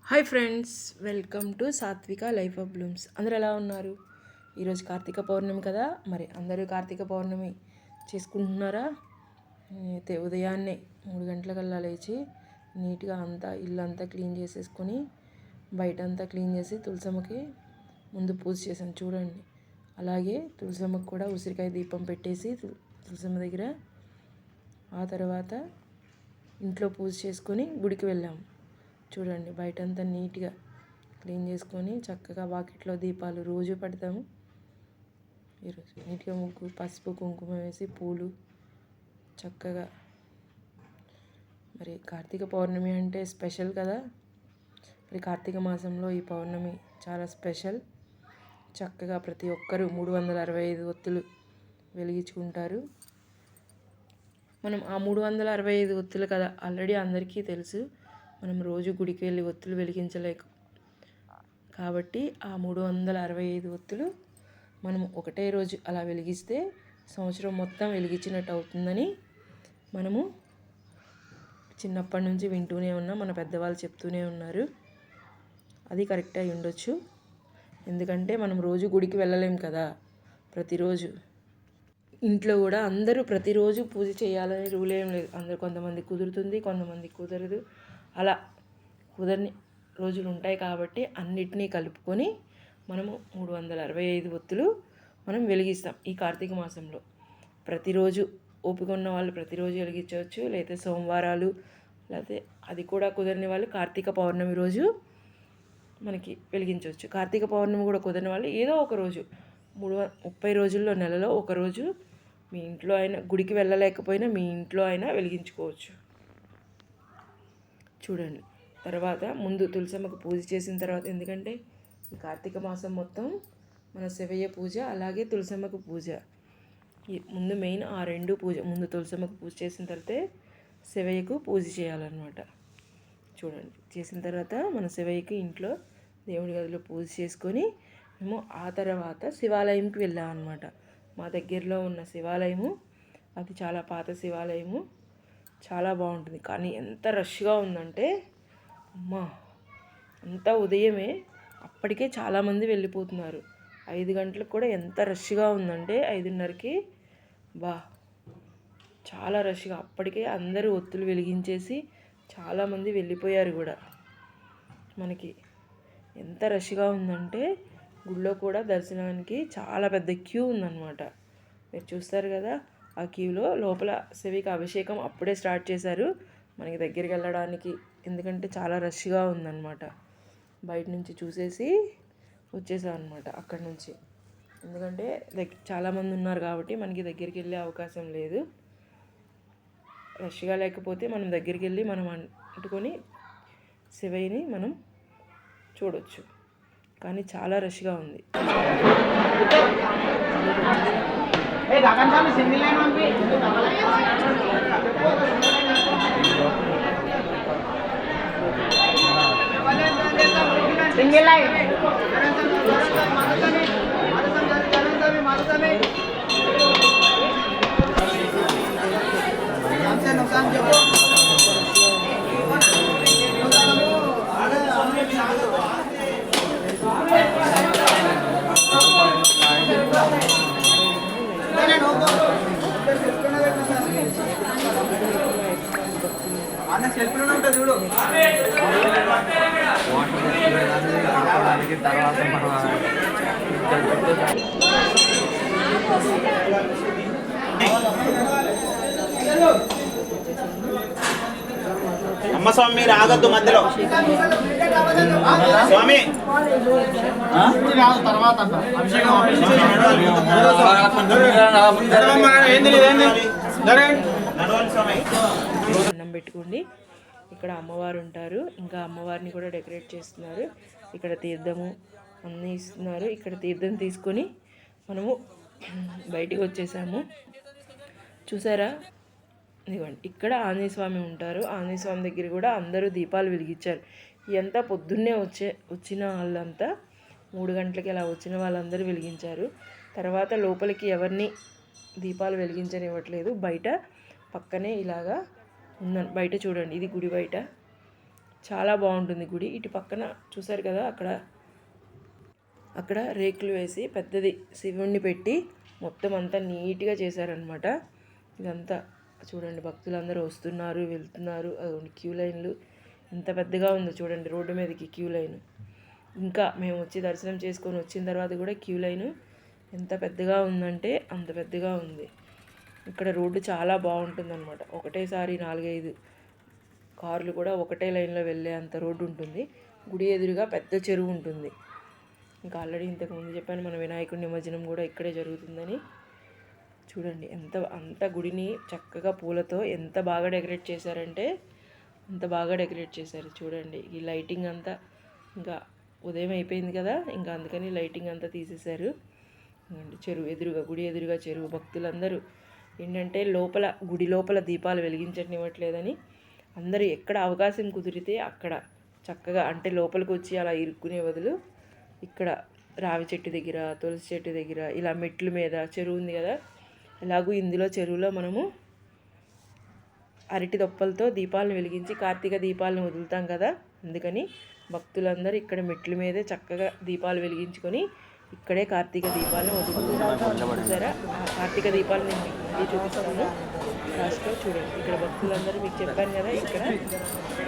Hi friends, welcome to సాత్విక life of Bloom's. అందరూ ఎలా ఉన్నారు? ఈరోజు కార్తీక పౌర్ణమి కదా, మరి అందరూ కార్తీక పౌర్ణమి చేసుకుంటున్నారా? అయితే ఉదయాన్నే 3 గంటలకల్లా లేచి నీట్గా అంతా ఇల్లంతా క్లీన్ చేసేసుకొని బయటంతా క్లీన్ చేసి తులసమ్మకి ముందు పూజ చేశాను చూడండి. అలాగే తులసమ్మకి కూడా ఉసిరికాయ దీపం పెట్టేసి తులసమ్మ దగ్గర ఆ తర్వాత ఇంట్లో పూజ చేసుకొని గుడికి వెళ్ళాము. చూడండి, బయటంతా నీట్గా క్లీన్ చేసుకొని చక్కగా వాకిట్లో దీపాలు రోజు పెడతాము. ఈరోజు నీట్గా ముగ్గు, పసుపు కుంకుమ వేసి పూలు చక్కగా. మరి కార్తీక పౌర్ణమి అంటే స్పెషల్ కదా. మరి కార్తీక మాసంలో ఈ పౌర్ణమి చాలా స్పెషల్. చక్కగా ప్రతి ఒక్కరూ 365 ఒత్తులు వెలిగించుకుంటారు. మనం ఆ 365 ఒత్తులు కదా ఆల్రెడీ అందరికీ తెలుసు. మనం రోజు గుడికి వెళ్ళి ఒత్తులు వెలిగించలేకు కాబట్టి ఆ 365 ఒత్తులు మనం ఒకటే రోజు అలా వెలిగిస్తే సంవత్సరం మొత్తం వెలిగించినట్టు అవుతుందని మనము చిన్నప్పటి నుంచి వింటూనే ఉన్నాం. మన పెద్దవాళ్ళు చెప్తూనే ఉన్నారు. అది కరెక్ట్ అయి ఉండొచ్చు. ఎందుకంటే మనం రోజు గుడికి వెళ్ళలేం కదా. ప్రతిరోజు ఇంట్లో కూడా అందరూ ప్రతిరోజు పూజ చేయాలని రూల్ ఏం లేదు. అందరు కొంతమంది కుదురుతుంది, కొంతమంది కుదరదు. అలా కుదరని రోజులు ఉంటాయి కాబట్టి అన్నిటినీ కలుపుకొని మనము 365 ఒత్తులు మనం వెలిగిస్తాం ఈ కార్తీక మాసంలో. ప్రతిరోజు ఓపిక ఉన్న వాళ్ళు ప్రతిరోజు వెలిగించవచ్చు, లేకపోతే సోమవారాలు, లేకపోతే అది కూడా కుదరని వాళ్ళు కార్తీక పౌర్ణమి రోజు మనకి వెలిగించవచ్చు. కార్తీక పౌర్ణమి కూడా కుదరని వాళ్ళు ఏదో ఒక రోజు 30 రోజుల్లో నెలలో ఒకరోజు మీ ఇంట్లో అయినా, గుడికి వెళ్ళలేకపోయినా మీ ఇంట్లో అయినా వెలిగించుకోవచ్చు. చూడండి, తర్వాత ముందు తులసమ్మకు పూజ చేసిన తర్వాత, ఎందుకంటే ఈ కార్తీక మాసం మొత్తం మన శివయ్య పూజ, అలాగే తులసమ్మకు పూజ. ముందు మెయిన్ ఆ రెండు పూజ. ముందు తులసమ్మకు పూజ చేసిన తర్వాతే శివయ్యకు పూజ చేయాలన్నమాట. చూడండి, చేసిన తర్వాత మన శివయ్యకి ఇంట్లో దేవుడి గదిలో పూజ చేసుకొని మేము ఆ తర్వాత శివాలయంకి వెళ్ళామన్నమాట. మా దగ్గరలో ఉన్న శివాలయము, అది చాలా పాత శివాలయము, చాలా బాగుంటుంది. కానీ ఎంత రష్గా ఉందంటే అమ్మా, అంతా ఉదయమే అప్పటికే చాలామంది వెళ్ళిపోతున్నారు. 5 గంటలకు కూడా ఎంత రష్గా ఉందంటే 5:30కి చాలా రష్గా. అప్పటికే అందరూ ఒత్తులు వెలిగించేసి చాలామంది వెళ్ళిపోయారు కూడా. మనకి ఎంత రష్గా ఉందంటే గుళ్ళో కూడా దర్శనానికి చాలా పెద్ద క్యూ ఉందన్నమాట. మీరు చూస్తారు కదా, ఆ క్యూలో లోపల శివకి అభిషేకం అప్పుడే స్టార్ట్ చేశారు మనకి దగ్గరికి వెళ్ళడానికి. ఎందుకంటే చాలా రష్గా ఉందన్నమాట. బయట నుంచి చూసేసి వచ్చేసాం అనమాట అక్కడి నుంచి. ఎందుకంటే చాలామంది ఉన్నారు కాబట్టి మనకి దగ్గరికి వెళ్ళే అవకాశం లేదు. రష్గా లేకపోతే మనం దగ్గరికి వెళ్ళి మనం అంటుకొని శివయ్యని మనం చూడవచ్చు. కానీ చాలా రష్గా ఉంది. చూడు తర్వాత అమ్మ స్వామి మీరు ఆగద్దు మధ్యలో. స్వామి అన్నం పెట్టుకోండి. ఇక్కడ అమ్మవారు ఉంటారు. ఇంకా అమ్మవారిని కూడా డెకరేట్ చేస్తున్నారు. ఇక్కడ తీర్థము అన్నీ ఇస్తున్నారు. ఇక్కడ తీర్థం తీసుకొని మనము బయటికి వచ్చేసాము. చూసారా, ఇదిగోండి, ఇక్కడ ఆంజనేయ స్వామి ఉంటారు. ఆంజనేయ స్వామి దగ్గర కూడా అందరూ దీపాలు వెలిగించారు. ఎంత పొద్దున్నే వచ్చిన వాళ్ళంతా 3 గంటలకి అలా వచ్చిన వాళ్ళందరూ వెలిగించారు. తర్వాత లోపలికి ఎవరిని దీపాలు వెలిగించనివ్వట్లేదు. బయట పక్కనే ఇలాగా ఉందని బయట చూడండి, ఇది గుడి బయట చాలా బాగుంటుంది గుడి. ఇటు పక్కన చూసారు కదా, అక్కడ రేకులు వేసి పెద్దది శివుణ్ణి పెట్టి మొత్తం అంతా నీట్గా చేశారనమాట. ఇదంతా చూడండి, భక్తులందరూ వస్తున్నారు వెళ్తున్నారు. అదిగోండి క్యూ లైన్లు ఎంత పెద్దగా ఉందో చూడండి, రోడ్డు మీదకి క్యూ లైన్. ఇంకా మేము వచ్చి దర్శనం చేసుకొని వచ్చిన తర్వాత కూడా క్యూ లైన్ ఎంత పెద్దగా ఉందంటే అంత పెద్దగా ఉంది. ఇక్కడ రోడ్డు చాలా బాగుంటుందన్నమాట. ఒకటేసారి 4-5 కార్లు కూడా ఒకటే లైన్లో వెళ్ళే అంత రోడ్డు ఉంటుంది. గుడి ఎదురుగా పెద్ద చెరువు ఉంటుంది. ఇంకా ఆల్రెడీ ఇంతకుముందు చెప్పాను, మన వినాయకుడి నిమజ్జనం కూడా ఇక్కడే జరుగుతుందని. చూడండి అంత గుడిని చక్కగా పూలతో ఎంత బాగా డెకరేట్ చేశారంటే అంత బాగా డెకరేట్ చేశారు. చూడండి ఈ లైటింగ్ అంతా, ఇంకా ఉదయం అయిపోయింది కదా, ఇంకా అందుకని లైటింగ్ అంతా తీసేశారు. చెరువు ఎదురుగా, గుడి ఎదురుగా చెరువు. భక్తులందరూ ఏంటంటే గుడి లోపల దీపాలు వెలిగించనివ్వట్లేదని అందరూ ఎక్కడ అవకాశం కుదిరితే అక్కడ చక్కగా, అంటే లోపలికి వచ్చి అలా ఇరుక్కునే బదులు ఇక్కడ రావి చెట్టు దగ్గర, తులసి చెట్టు దగ్గర, ఇలా మెట్ల మీద చెరువు ఉంది కదా, ఎలాగూ ఇందులో చెరువులో మనము అరటి దొప్పలతో దీపాలను వెలిగించి కార్తీక దీపాలను వదులుతాం కదా, అందుకని భక్తులందరూ ఇక్కడ మెట్ల మీదే చక్కగా దీపాలు వెలిగించుకొని ఇక్కడే కార్తీక దీపాలను వదులుతున్నారు. సరే, ఆ కార్తీక దీపాలు నేను మీకు చూపిస్తాను లాస్ట్లో. చూడండి ఇక్కడ భక్తులందరూ, మీకు చెప్పాను కదా, ఇక్కడ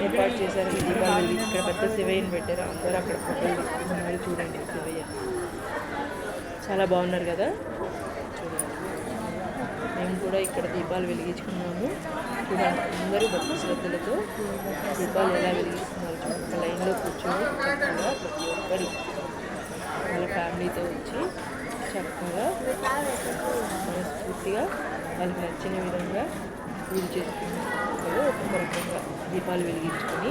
ఏర్పాటు చేశారు ఈ దీపాలు వెలిగి. ఇక్కడ పెద్ద శివయ్యని పెట్టారు, అందరూ అక్కడ ఫోటోలు తీసుకుంటున్నారు. చూడండి శివయ్య చాలా బాగున్నారు కదా. చూడండి మేము కూడా ఇక్కడ దీపాలు వెలిగించుకున్నాము. చూడండి అందరూ భక్తి శ్రద్ధలతో దీపాలు ఎలా వెలిగిస్తున్నారు. చూడండి లైన్లో కూర్చొని చక్కగా ప్రతి ఒక్కరు వాళ్ళ ఫ్యామిలీతో వచ్చి చక్కగా మనస్ఫూర్తిగా వాళ్ళకి నచ్చిన విధంగా పూజ చేసుకున్నారు. ఒక్కొక్క రకంగా దీపాలు వెలిగించుకొని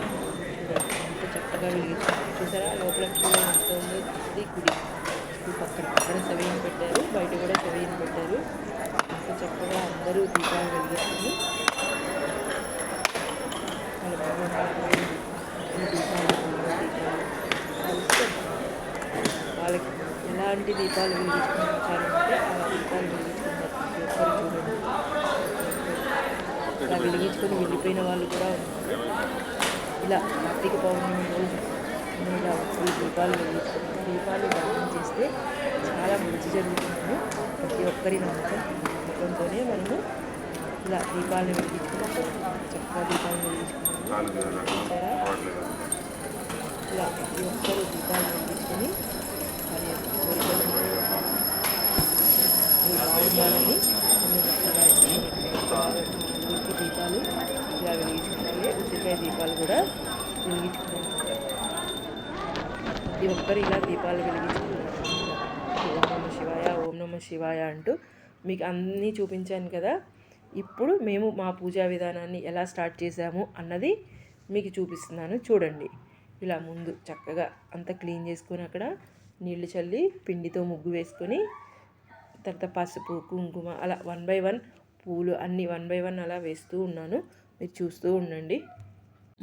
చూడండి ఎంత చక్కగా వెలిగించుకున్నారు. చూసారా లోపల క్యూ ఎంత ఉందో. ఇది గుడి పక్కన అక్కడ సెవెన్ పెట్టారు, బయట కూడా సెవెన్ పెట్టారు. ఎంత చక్కగా అందరూ దీపాలు వెలిగించుకొని వాళ్ళ వాళ్ళకి ఎలాంటి దీపాలు వెలిగించుకుని వచ్చారంటే అలా దీపాలు వెలిగించుకున్నారు. ప్రతి ఒక్కరు చూడండి ఇలా వెలిగించుకొని వెళ్ళిపోయిన వాళ్ళు కూడా ఉన్నారు. ఇలా కార్తీక పౌర్ణమి రోజు ఇలా ఈ దీపాలు వెలిగించుకుని దీపాలు దానం చేస్తే చాలా మంచి జరుగుతుందని ప్రతి ఒక్కరి నమ్మకంతోనే మనము ఇలా దీపాలను వెలిగించుకుని చక్కగా దీపాలను వెలిగించుకున్నాము. ఇలా ప్రతి ఒక్కరు దీపాలు వెలిగించుకొని వారి యొక్క కోరికలను బాగుండాలని దీపాలు ఇలా వెలిగించుకోవాలి. ఉసిరికాయ దీపాలు కూడా వెలిగించుకుంటారు. ప్రతి ఒక్కరు ఇలా దీపాలు వెలిగించుకున్నారు. ఓం నమ శివాయ, ఓం నమ శివాయ అంటూ మీకు అన్నీ చూపించాను కదా. ఇప్పుడు మేము మా పూజా విధానాన్ని ఎలా స్టార్ట్ చేసాము అన్నది మీకు చూపిస్తున్నాను. చూడండి ఇలా ముందు చక్కగా అంతా క్లీన్ చేసుకొని అక్కడ నీళ్లు చల్లి పిండితో ముగ్గు వేసుకొని తర్వాత పసుపు కుంకుమ అలా 1 by 1 పూలు అన్నీ 1 by 1 అలా వేస్తూ ఉన్నాను. మీరు చూస్తూ ఉండండి.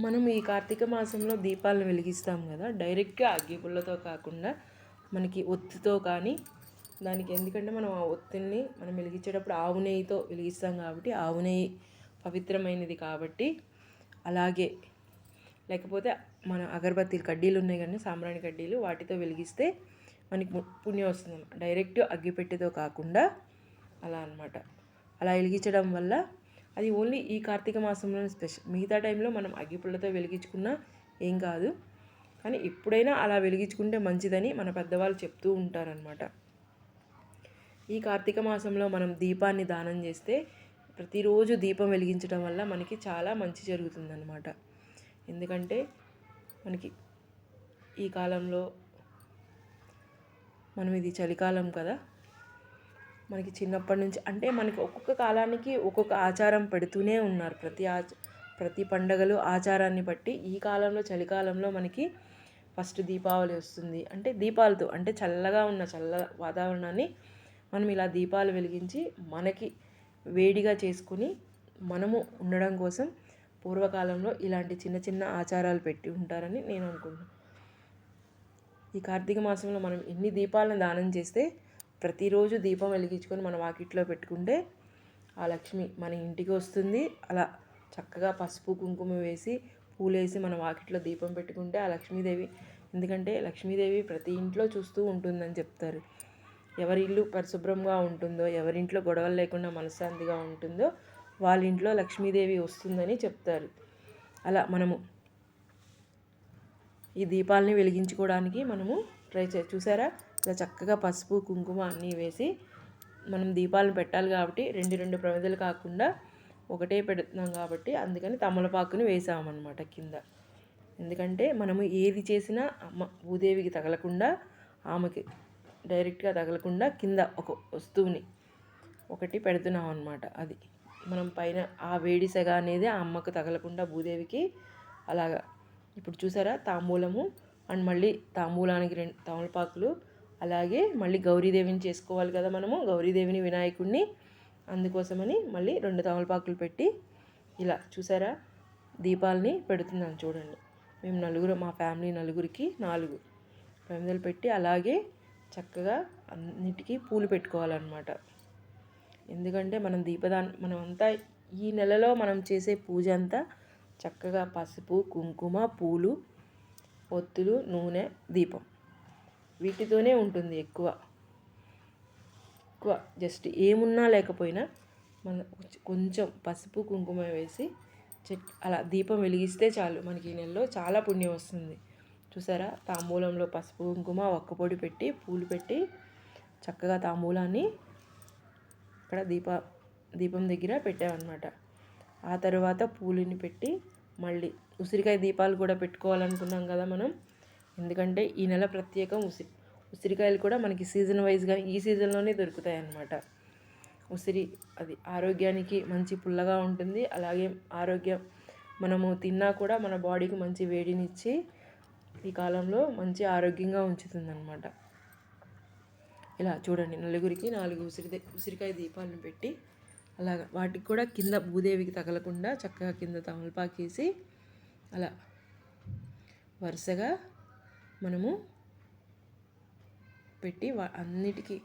మనం ఈ కార్తీక మాసంలో దీపాలను వెలిగిస్తాం కదా, డైరెక్ట్గా అగ్గిపుల్లతో కాకుండా మనకి ఒత్తితో కానీ, దానికి ఎందుకంటే మనం ఆ ఒత్తిని మనం వెలిగించేటప్పుడు ఆవు నెయ్యితో వెలిగిస్తాం కాబట్టి, ఆవు నెయ్యి పవిత్రమైనది కాబట్టి, అలాగే లేకపోతే మన అగరబత్తీలు కడ్డీలు ఉన్నాయి కానీ సాంబ్రాణి కడ్డీలు, వాటితో వెలిగిస్తే మనకి పుణ్యం వస్తుంది. డైరెక్ట్ అగ్గిపెట్టెతో కాకుండా అలా అన్నమాట. అలా వెలిగించడం వల్ల అది ఓన్లీ ఈ కార్తీక మాసంలోనే స్పెషల్. మిగతా టైంలో మనం అగ్గిపుల్లతో వెలిగించుకున్నా ఏం కాదు, కానీ ఎప్పుడైనా అలా వెలిగించుకుంటే మంచిదని మన పెద్దవాళ్ళు చెప్తూ ఉంటారనమాట. ఈ కార్తీక మాసంలో మనం దీపాన్ని దానం చేస్తే, ప్రతిరోజు దీపం వెలిగించడం వల్ల మనకి చాలా మంచి జరుగుతుందన్నమాట. ఎందుకంటే మనకి ఈ కాలంలో మనం ఇది చలికాలం కదా, మనకి చిన్నప్పటి నుంచి అంటే మనకి ఒక్కొక్క కాలానికి ఒక్కొక్క ఆచారం పెడుతూనే ఉన్నారు. ప్రతి పండగలు ఆచారాన్ని బట్టి ఈ కాలంలో చలికాలంలో మనకి ఫస్ట్ దీపావళి వస్తుంది. అంటే దీపాలతో, అంటే చల్లగా ఉన్న వాతావరణాన్ని మనం ఇలా దీపాలు వెలిగించి మనకి వేడిగా చేసుకుని మనము ఉండడం కోసం పూర్వకాలంలో ఇలాంటి చిన్న చిన్న ఆచారాలు పెట్టి ఉంటారని నేను అనుకుంటున్నాను. ఈ కార్తీక మాసంలో మనం ఎన్ని దీపాలను దానం చేస్తే, ప్రతిరోజు దీపం వెలిగించుకొని మన వాకిట్లో పెట్టుకుంటే ఆ లక్ష్మి మన ఇంటికి వస్తుంది. అలా చక్కగా పసుపు కుంకుమ వేసి పూలేసి మన వాకిట్లో దీపం పెట్టుకుంటే ఆ లక్ష్మీదేవి, ఎందుకంటే లక్ష్మీదేవి ప్రతి ఇంట్లో చూస్తూ ఉంటుందని చెప్తారు. ఎవరి ఇల్లు పరిశుభ్రంగా ఉంటుందో, ఎవరింట్లో గొడవలు లేకుండా మనశ్శాంతిగా ఉంటుందో వాళ్ళ ఇంట్లో లక్ష్మీదేవి వస్తుందని చెప్తారు. అలా మనము ఈ దీపాలని వెలిగించుకోవడానికి మనము చూసారా, ఇలా చక్కగా పసుపు కుంకుమ అన్నీ వేసి మనం దీపాలను పెట్టాలి కాబట్టి రెండు ప్రమిదలు కాకుండా ఒకటే పెడుతున్నాం కాబట్టి అందుకని తమలపాకుని వేసామన్నమాట కింద. ఎందుకంటే మనము ఏది చేసినా అమ్మ భూదేవికి తగలకుండా, ఆమెకి డైరెక్ట్గా తగలకుండా కింద ఒక వస్తువుని ఒకటి పెడుతున్నాం అన్నమాట. అది మనం పైన ఆ వేడి సెగ అనేది ఆ అమ్మకు తగలకుండా భూదేవికి అలాగా. ఇప్పుడు చూసారా తాంబూలము అండ్ మళ్ళీ తాంబూలానికి 2 తమలపాకులు, అలాగే మళ్ళీ గౌరీదేవిని చేసుకోవాలి కదా మనము, గౌరీదేవిని వినాయకుడిని, అందుకోసమని మళ్ళీ 2 తమలపాకులు పెట్టి ఇలా చూసారా దీపాలని పెడుతున్నాను చూడండి. మేము నలుగురు, మా ఫ్యామిలీ నలుగురికి 4 ప్రమిదలు పెట్టి అలాగే చక్కగా అన్నిటికీ పూలు పెట్టుకోవాలన్నమాట. ఎందుకంటే మనమంతా ఈ నెలలో మనం చేసే పూజ అంతా చక్కగా పసుపు కుంకుమ పూలు ఒత్తులు నూనె దీపం వీటితోనే ఉంటుంది. ఎక్కువ జస్ట్ ఏమున్నా లేకపోయినా మన కొంచెం పసుపు కుంకుమ వేసి అలా దీపం వెలిగిస్తే చాలు, మనకి ఈ నెలలో చాలా పుణ్యం వస్తుంది. చూసారా తాంబూలంలో పసుపు కుంకుమ ఒక్కపొడి పెట్టి పూలు పెట్టి చక్కగా తాంబూలాన్ని అక్కడ దీపం దగ్గర పెట్టామన్నమాట. ఆ తర్వాత పూలని పెట్టి మళ్ళీ ఉసిరికాయ దీపాలు కూడా పెట్టుకోవాలనుకున్నాం కదా మనం. ఎందుకంటే ఈ నెల ప్రత్యేకం ఉసిరికాయలు కూడా మనకి సీజన్ వైజ్గా ఈ సీజన్లోనే దొరుకుతాయి అన్నమాట. ఉసిరి అది ఆరోగ్యానికి మంచి పుల్లగా ఉంటుంది. అలాగే మనము తిన్నా కూడా మన బాడీకి మంచి వేడినిచ్చి ఈ కాలంలో మంచి ఆరోగ్యంగా ఉంచుతుందన్నమాట. ఇలా చూడండి నలుగురికి 4 ఉసిరికాయ దీపాలను పెట్టి అలాగా వాటికి కూడా కింద భూదేవికి తగలకుండా చక్కగా కింద తమలపాకేసి అలా వరుసగా మనము పెట్టి అన్నిటికీ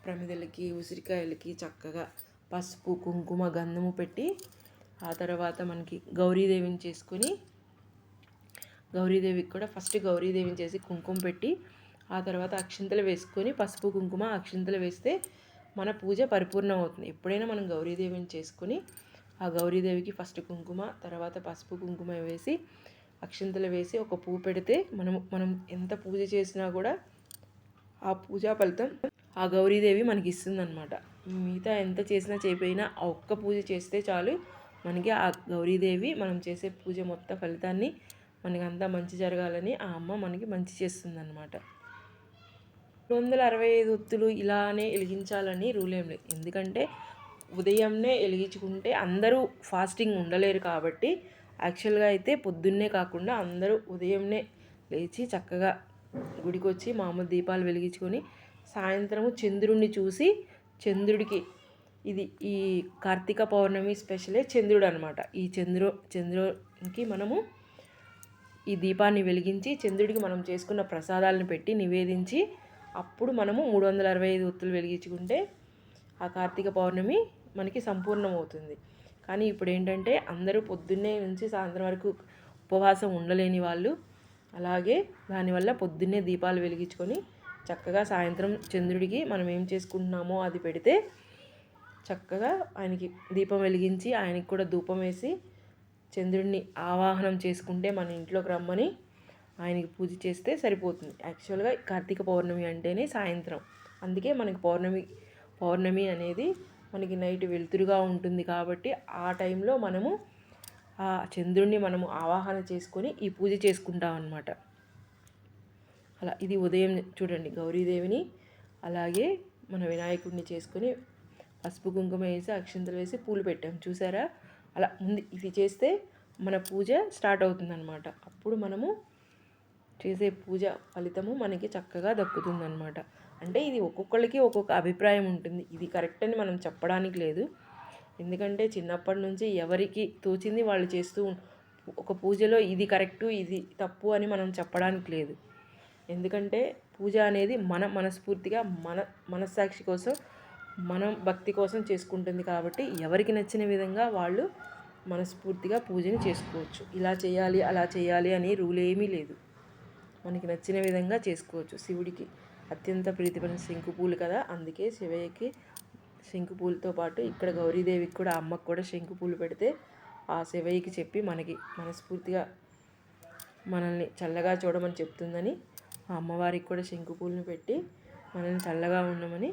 ప్రమిదలకి ఉసిరికాయలకి చక్కగా పసుపు కుంకుమ గంధము పెట్టి ఆ తర్వాత మనకి గౌరీదేవిని చేసుకొని గౌరీదేవికి కూడా ఫస్ట్ గౌరీదేవిని చేసి కుంకుమ పెట్టి ఆ తర్వాత అక్షింతలు వేసుకొని పసుపు కుంకుమ అక్షింతలు వేస్తే మన పూజ పరిపూర్ణం అవుతుంది. ఎప్పుడైనా మనం గౌరీదేవిని చేసుకొని ఆ గౌరీదేవికి ఫస్ట్ కుంకుమ తర్వాత పసుపు కుంకుమ వేసి అక్షింతలు వేసి ఒక పువ్వు పెడితే మనం ఎంత పూజ చేసినా కూడా ఆ పూజా ఫలితం ఆ గౌరీదేవి మనకి ఇస్తుందన్నమాట. మిగతా ఎంత చేసినా చేయకపోయినా ఆ ఒక్క పూజ చేస్తే చాలు, మనకి ఆ గౌరీదేవి మనం చేసే పూజ మొత్తం ఫలితాన్ని మనకి అంతా మంచి జరగాలని ఆ అమ్మ మనకి మంచి చేస్తుందన్నమాట. 265 ఒత్తులు ఇలానే వెలిగించాలని రూల్ ఏం లేదు. ఎందుకంటే ఉదయంనే వెలిగించుకుంటే అందరూ ఫాస్టింగ్ ఉండలేరు కాబట్టి యాక్చువల్గా అయితే పొద్దున్నే కాకుండా అందరూ ఉదయంనే లేచి చక్కగా గుడికి వచ్చి మామూలు దీపాలు వెలిగించుకొని సాయంత్రము చంద్రుడిని చూసి చంద్రుడికి ఇది ఈ కార్తీక పౌర్ణమి స్పెషలే చంద్రుడు అనమాట. ఈ చంద్రుడికి మనము ఈ దీపాన్ని వెలిగించి చంద్రుడికి మనం చేసుకున్న ప్రసాదాలను పెట్టి నివేదించి అప్పుడు మనము 365 ఒత్తులు వెలిగించుకుంటే ఆ కార్తీక పౌర్ణమి మనకి సంపూర్ణమవుతుంది. కానీ ఇప్పుడు ఏంటంటే అందరూ పొద్దున్నే నుంచి సాయంత్రం వరకు ఉపవాసం ఉండలేని వాళ్ళు అలాగే దానివల్ల పొద్దున్నే దీపాలు వెలిగించుకొని చక్కగా సాయంత్రం చంద్రుడికి మనం ఏం చేసుకుంటున్నామో అది పెడితే చక్కగా ఆయనకి దీపం వెలిగించి ఆయనకి కూడా ధూపం వేసి చంద్రుడిని ఆవాహనం చేసుకుంటే మన ఇంట్లోకి రమ్మని ఆయనకి పూజ చేస్తే సరిపోతుంది. యాక్చువల్గా కార్తీక పౌర్ణమి అంటేనే సాయంత్రం, అందుకే మనకి పౌర్ణమి అనేది మనకి నైట్ వెలుతురుగా ఉంటుంది కాబట్టి ఆ టైంలో మనము ఆ చంద్రుడిని మనము ఆవాహన చేసుకొని ఈ పూజ చేసుకుంటాం అన్నమాట. అలా ఇది ఉదయం చూడండి గౌరీదేవిని అలాగే మన వినాయకుడిని చేసుకొని పసుపు కుంకుమ వేసి అక్షింతలు వేసి పూలు పెట్టాం చూసారా. అలా ముందు ఇది చేస్తే మన పూజ స్టార్ట్ అవుతుందన్నమాట. అప్పుడు మనము చేసే పూజ ఫలితము మనకి చక్కగా దక్కుతుందన్నమాట. అంటే ఇది ఒక్కొక్కరికి ఒక్కొక్క అభిప్రాయం ఉంటుంది, ఇది కరెక్ట్ అని మనం చెప్పడానికి లేదు. ఎందుకంటే చిన్నప్పటి నుంచి ఎవరికి తోచింది వాళ్ళు చేస్తూ ఒక పూజలో ఇది కరెక్టు ఇది తప్పు అని మనం చెప్పడానికి లేదు. ఎందుకంటే పూజ అనేది మనస్ఫూర్తిగా మనస్సాక్షి కోసం మనం భక్తి కోసం చేసుకుంటుంది కాబట్టి ఎవరికి నచ్చిన విధంగా వాళ్ళు మనస్ఫూర్తిగా పూజని చేసుకోవచ్చు. ఇలా చేయాలి అలా చేయాలి అని రూల్ ఏమీ లేదు. మనకి నచ్చిన విధంగా చేసుకోవచ్చు. శివుడికి అత్యంత ప్రీతిపడిన శంకు పూలు కదా, అందుకే శివయ్యకి శంకు పూలతో పాటు ఇక్కడ గౌరీదేవికి కూడా అమ్మకు కూడా శంకు పూలు పెడితే ఆ శివయ్యకి చెప్పి మనకి మనస్ఫూర్తిగా మనల్ని చల్లగా చూడమని చెప్తుందని ఆ అమ్మవారికి కూడా శంకు పూలను పెట్టి మనల్ని చల్లగా ఉండమని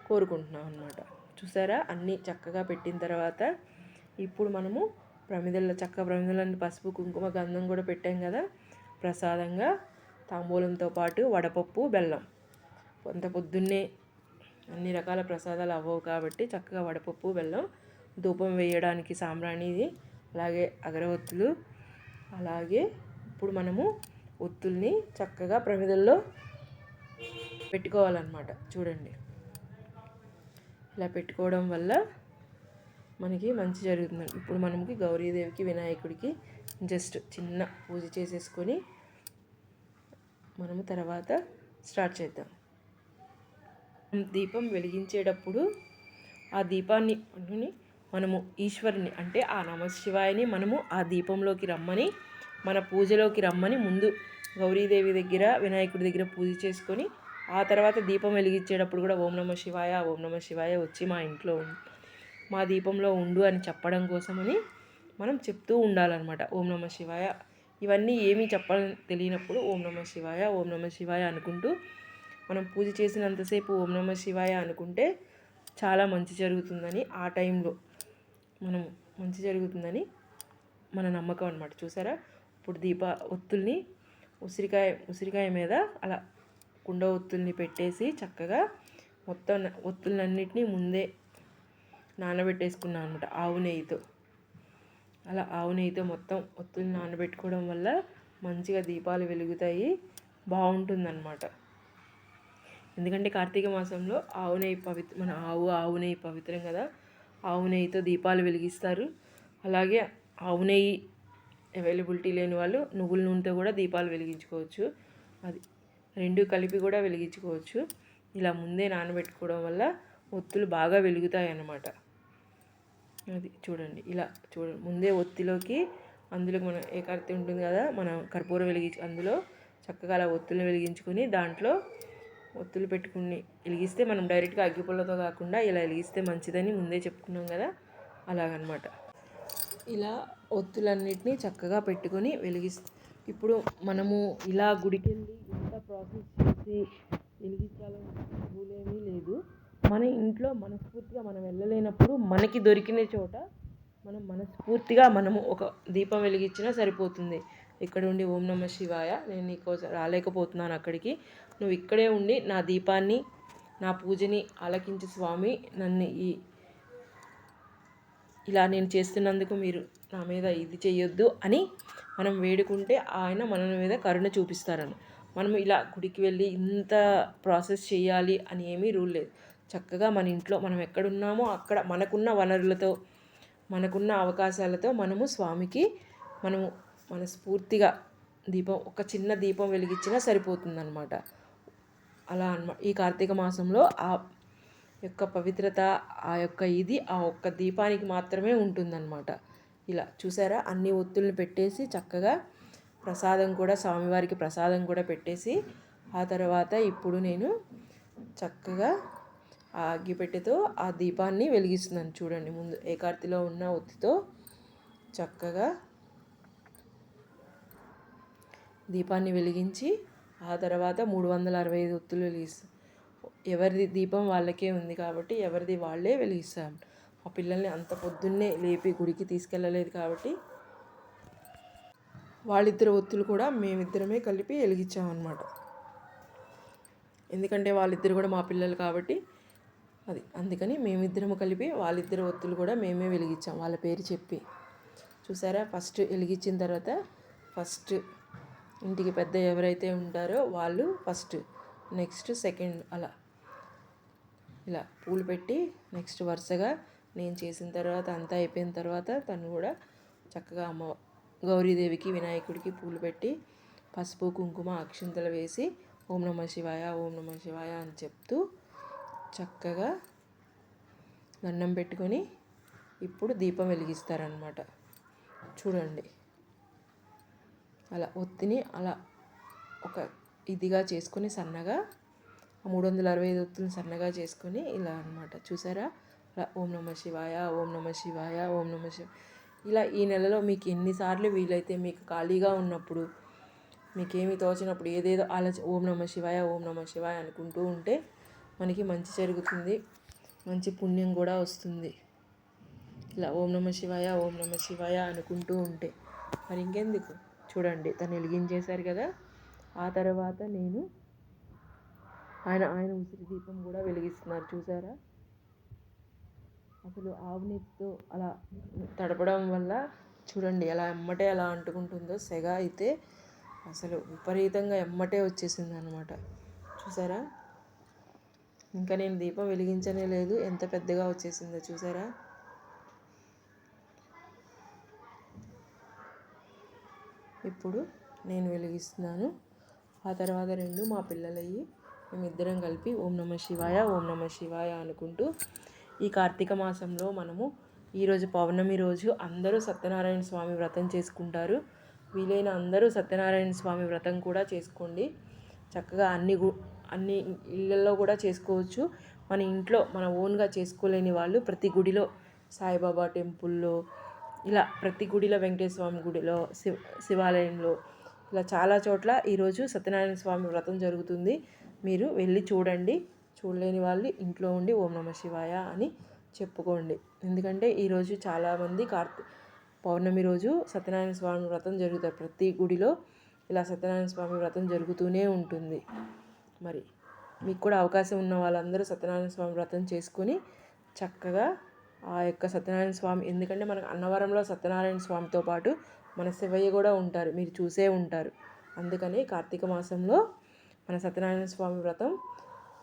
కోరుకుంటున్నాం అన్నమాట. చూసారా, అన్నీ చక్కగా పెట్టిన తర్వాత ఇప్పుడు మనము ప్రమిదలన్నీ పసుపు కుంకుమ గంధం కూడా పెట్టాం కదా. ప్రసాదంగా తాంబూలంతో పాటు వడపప్పు బెల్లం. కొంత పొద్దున్నే అన్ని రకాల ప్రసాదాలు అవ్వవు కాబట్టి చక్కగా వడపప్పు బెల్లం, ధూపం వేయడానికి సాంబ్రాణిది, అలాగే అగరవత్తులు, అలాగే ఇప్పుడు మనము ఒత్తుల్ని చక్కగా ప్రమిదల్లో పెట్టుకోవాలన్నమాట. చూడండి, ఇలా పెట్టుకోవడం వల్ల మనకి మంచి జరుగుతుంది. ఇప్పుడు మనకి గౌరీదేవికి వినాయకుడికి జస్ట్ చిన్న పూజ చేసేసుకొని మనము తర్వాత స్టార్ట్ చేద్దాం. దీపం వెలిగించేటప్పుడు ఆ దీపాన్ని మనము ఈశ్వరుని అంటే ఆ నమశివాయని మనము ఆ దీపంలోకి రమ్మని, మన పూజలోకి రమ్మని ముందు గౌరీదేవి దగ్గర వినాయకుడి దగ్గర పూజ చేసుకొని ఆ తర్వాత దీపం వెలిగించేటప్పుడు కూడా ఓం నమః శివాయ ఓం నమః శివాయ వచ్చి మా ఇంట్లో మా దీపంలో ఉండు అని చెప్పడం కోసమని మనం చెప్తూ ఉండాలన్నమాట. ఓం నమః శివాయ. ఇవన్నీ ఏమీ చెప్పాలని తెలియనప్పుడు ఓం నమః శివాయ అనుకుంటూ మనం పూజ చేసినంతసేపు ఓం నమః శివాయ అనుకుంటే చాలా మంచి జరుగుతుందని, ఆ టైంలో మనం మంచి జరుగుతుందని మన నమ్మకం అన్నమాట. చూసారా, ఇప్పుడు ఒత్తుల్ని ఉసిరికాయ మీద అలా కుండ ఒత్తుల్ని పెట్టేసి చక్కగా మొత్తం ఒత్తులన్నిటినీ ముందే నానబెట్టేసుకున్నాను అనమాట ఆవు నెయ్యితో. అలా ఆవు నెయ్యితో మొత్తం ఒత్తుల్ని నానబెట్టుకోవడం వల్ల మంచిగా దీపాలు వెలుగుతాయి, బాగుంటుందన్నమాట. ఎందుకంటే కార్తీక మాసంలో ఆవు నెయ్యి మన ఆవు నెయ్యి పవిత్రం కదా, ఆవు నెయ్యితో దీపాలు వెలిగిస్తారు. అలాగే ఆవు నెయ్యి అవైలబిలిటీ లేని వాళ్ళు నువ్వుల నూనెతో కూడా దీపాలు వెలిగించుకోవచ్చు. అది రెండు కలిపి కూడా వెలిగించుకోవచ్చు. ఇలా ముందే నానబెట్టుకోవడం వల్ల ఒత్తులు బాగా వెలుగుతాయి అన్నమాట. అది చూడండి, ఇలా ముందే ఒత్తిలోకి అందులో మన ఏకార్తి ఉంటుంది కదా, మనం కర్పూరం అందులో చక్కగా అలా ఒత్తులను వెలిగించుకొని దాంట్లో ఒత్తులు పెట్టుకుని వెలిగిస్తే మనం డైరెక్ట్గా అగ్గిపుల్లతో కాకుండా ఇలా వెలిగిస్తే మంచిదని ముందే చెప్పుకున్నాం కదా, అలాగనమాట. ఇలా ఒత్తులన్నిటినీ చక్కగా పెట్టుకొని ఇప్పుడు మనము ఇలా గుడికి వెళ్ళి ఎంత ప్రాసెస్ చేసి వెలిగించాలని రూలేమీ లేదు. మన ఇంట్లో మనస్ఫూర్తిగా మనం వెళ్ళలేనప్పుడు మనకి దొరికిన చోట మనం మనస్ఫూర్తిగా మనము ఒక దీపం వెలిగించినా సరిపోతుంది. ఇక్కడ ఉండి ఓం నమః శివాయ, నేను నీకోసం రాలేకపోతున్నాను అక్కడికి, నువ్వు ఇక్కడే ఉండి నా దీపాన్ని నా పూజని ఆలకించు స్వామి, నన్ను ఇలా నేను చేస్తున్నందుకు మీరు నా మీద ఇది చేయొద్దు అని మనం వేడుకుంటే ఆయన మన మీద కరుణ చూపిస్తారని. మనం ఇలా గుడికి వెళ్ళి ఇంత ప్రాసెస్ చేయాలి అని ఏమీ రూల్ లేదు. చక్కగా మన ఇంట్లో మనం ఎక్కడున్నామో అక్కడ మనకున్న వనరులతో మనకున్న అవకాశాలతో మనము స్వామికి మనము మనస్ఫూర్తిగా ఒక చిన్న దీపం వెలిగించినా సరిపోతుందన్నమాట. అలా ఈ కార్తీక మాసంలో ఆ యొక్క పవిత్రత ఆ ఒక్క దీపానికి మాత్రమే ఉంటుందన్నమాట. ఇలా చూసారా, అన్ని ఒత్తులను పెట్టేసి చక్కగా ప్రసాదం కూడా స్వామివారికి ప్రసాదం కూడా పెట్టేసి ఆ తర్వాత ఇప్పుడు నేను చక్కగా ఆ అగ్గిపెట్టెతో ఆ దీపాన్ని వెలిగిస్తున్నాను. చూడండి, ముందు ఏకార్తిలో ఉన్న ఒత్తితో చక్కగా దీపాన్ని వెలిగించి ఆ తర్వాత 365 ఒత్తులు వెలిగిస్తాం. ఎవరిది దీపం వాళ్ళకే ఉంది కాబట్టి ఎవరిది వాళ్ళే వెలిగిస్తాం. మా పిల్లల్ని అంత పొద్దున్నే లేపి గుడికి తీసుకెళ్ళలేదు కాబట్టి వాళ్ళిద్దరు ఒత్తులు కూడా మేమిద్దరమే కలిపి వెలిగించామన్నమాట. ఎందుకంటే వాళ్ళిద్దరు కూడా మా పిల్లలు కాబట్టి అందుకని మేమిద్దరము కలిపి వాళ్ళిద్దరు ఒత్తులు కూడా మేమే వెలిగించాం వాళ్ళ పేరు చెప్పి. చూసారా, ఫస్ట్ వెలిగించిన తర్వాత ఫస్ట్ ఇంటికి పెద్ద ఎవరైతే ఉంటారో వాళ్ళు ఫస్ట్, నెక్స్ట్ సెకండ్, అలా ఇలా పూలు పెట్టి నెక్స్ట్ వరుసగా నేను చేసిన తర్వాత అంతా అయిపోయిన తర్వాత తను కూడా చక్కగా గౌరీదేవికి వినాయకుడికి పూలు పెట్టి పసుపు కుంకుమ అక్షింతలు వేసి ఓం నమః శివాయ అని చెప్తూ చక్కగా దండం పెట్టుకొని ఇప్పుడు దీపం వెలిగిస్తారనమాట. చూడండి, అలా ఒత్తిని అలా ఒక ఇదిగా చేసుకొని సన్నగా 365 ఒత్తులు సన్నగా చేసుకొని ఇలా అనమాట. చూసారా? అలా ఓం నమః శివాయ, ఓం నమః శివాయ, ఓం నమః శివాయ. ఇలా ఈ నెలలో మీకు ఎన్నిసార్లు వీలైతే మీకు ఖాళీగా ఉన్నప్పుడు, మీకేమి తోచినప్పుడు ఏదేదో ఓం నమః శివాయ, ఓం నమః శివాయ అనుకుంటూ ఉంటే మనకి మంచి జరుగుతుంది, మంచి పుణ్యం కూడా వస్తుంది. ఇలా ఓం నమః శివాయ, ఓం నమః శివాయ అనుకుంటూ ఉంటే మరి ఇంకెందుకు. చూడండి, తను వెలిగించేశారు కదా. ఆ తర్వాత నేను ఆయన ఉసిరి దీపం కూడా వెలిగిస్తున్నారు. చూసారా? అసలు ఆవు నెత్తితో అలా తడపడం వల్ల చూడండి ఎలా ఎమ్మటే ఎలా అంటుకుంటుందో. సెగ అయితే అసలు విపరీతంగా ఎమ్మటే వచ్చేసింది అనమాట. చూసారా? ఇంకా నేను దీపం వెలిగించనే లేదు, ఎంత పెద్దగా వచ్చేసిందో చూసారా? ఇప్పుడు నేను వెలిగిస్తున్నాను. ఆ తర్వాత రెండు మా పిల్లలయ్యి మేమిద్దరం కలిపి ఓం నమః శివాయ, ఓం నమః శివాయ అనుకుంటూ ఈ కార్తీక మాసంలో మనము ఈరోజు పౌర్ణమి రోజు అందరూ సత్యనారాయణ స్వామి వ్రతం చేసుకుంటారు. వీలైన అందరూ సత్యనారాయణ స్వామి వ్రతం కూడా చేసుకోండి. చక్కగా అన్ని ఇళ్ళల్లో కూడా చేసుకోవచ్చు. మన ఇంట్లో మన ఓన్గా చేసుకోలేని వాళ్ళు ప్రతి గుడిలో, సాయిబాబా టెంపుల్లో, ఇలా ప్రతి గుడిలో, వెంకటేశ్వర స్వామి గుడిలో, శివాలయంలో, ఇలా చాలా చోట్ల ఈరోజు సత్యనారాయణ స్వామి వ్రతం జరుగుతుంది. మీరు వెళ్ళి చూడండి. చూడలేని వాళ్ళు ఇంట్లో ఉండి ఓం నమః శివాయ అని చెప్పుకోండి. ఎందుకంటే ఈరోజు చాలామంది పౌర్ణమి రోజు సత్యనారాయణ స్వామి వ్రతం జరుగుతారు. ప్రతి గుడిలో ఇలా సత్యనారాయణ స్వామి వ్రతం జరుగుతూనే ఉంటుంది. మరి మీకు కూడా అవకాశం ఉన్న వాళ్ళందరూ సత్యనారాయణ స్వామి వ్రతం చేసుకొని చక్కగా ఆ యొక్క సత్యనారాయణ స్వామి, ఎందుకంటే మనకు అన్నవరంలో సత్యనారాయణ స్వామితో పాటు మన శివయ్య కూడా ఉంటారు, మీరు చూసే ఉంటారు. అందుకని కార్తీక మాసంలో మన సత్యనారాయణ స్వామి వ్రతం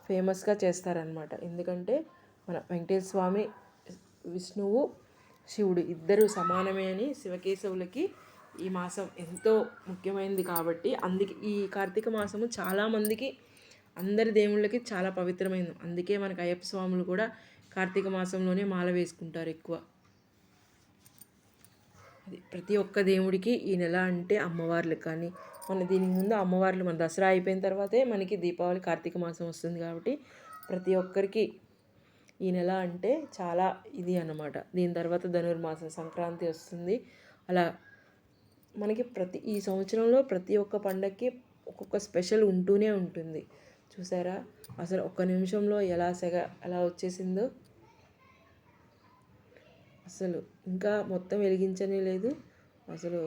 ఫేమస్గా చేస్తారనమాట. ఎందుకంటే మన వెంకటేశ్వర స్వామి, విష్ణువు, శివుడు ఇద్దరు సమానమే అని శివకేశవులకి ఈ మాసం ఎంతో ముఖ్యమైనది. కాబట్టి అందుకే ఈ కార్తీక మాసము చాలామందికి, అందరి దేవుళ్ళకి చాలా పవిత్రమైనది. అందుకే మనకు అయ్యప్ప స్వాములు కూడా కార్తీక మాసంలోనే మాల వేసుకుంటారు ఎక్కువ. అది ప్రతి ఒక్క దేవుడికి ఈ నెల అంటే అమ్మవార్లకు కానీ, మన దీనికి ముందు అమ్మవార్లు, మన దసరా అయిపోయిన తర్వాతే మనకి దీపావళి కార్తీక మాసం వస్తుంది. కాబట్టి ప్రతి ఒక్కరికి ఈ నెల అంటే చాలా ఇది అన్నమాట. దీని తర్వాత ధనుర్మాసం, సంక్రాంతి వస్తుంది. అలా మనకి ఈ సంవత్సరంలో ప్రతి ఒక్క పండగకి ఒక్కొక్క స్పెషల్ ఉంటూనే ఉంటుంది. చూసారా? అసలు ఒక్క నిమిషంలో ఎలా వచ్చేసిందో. అసలు ఇంకా మొత్తం వెలిగించనే లేదు. అసలు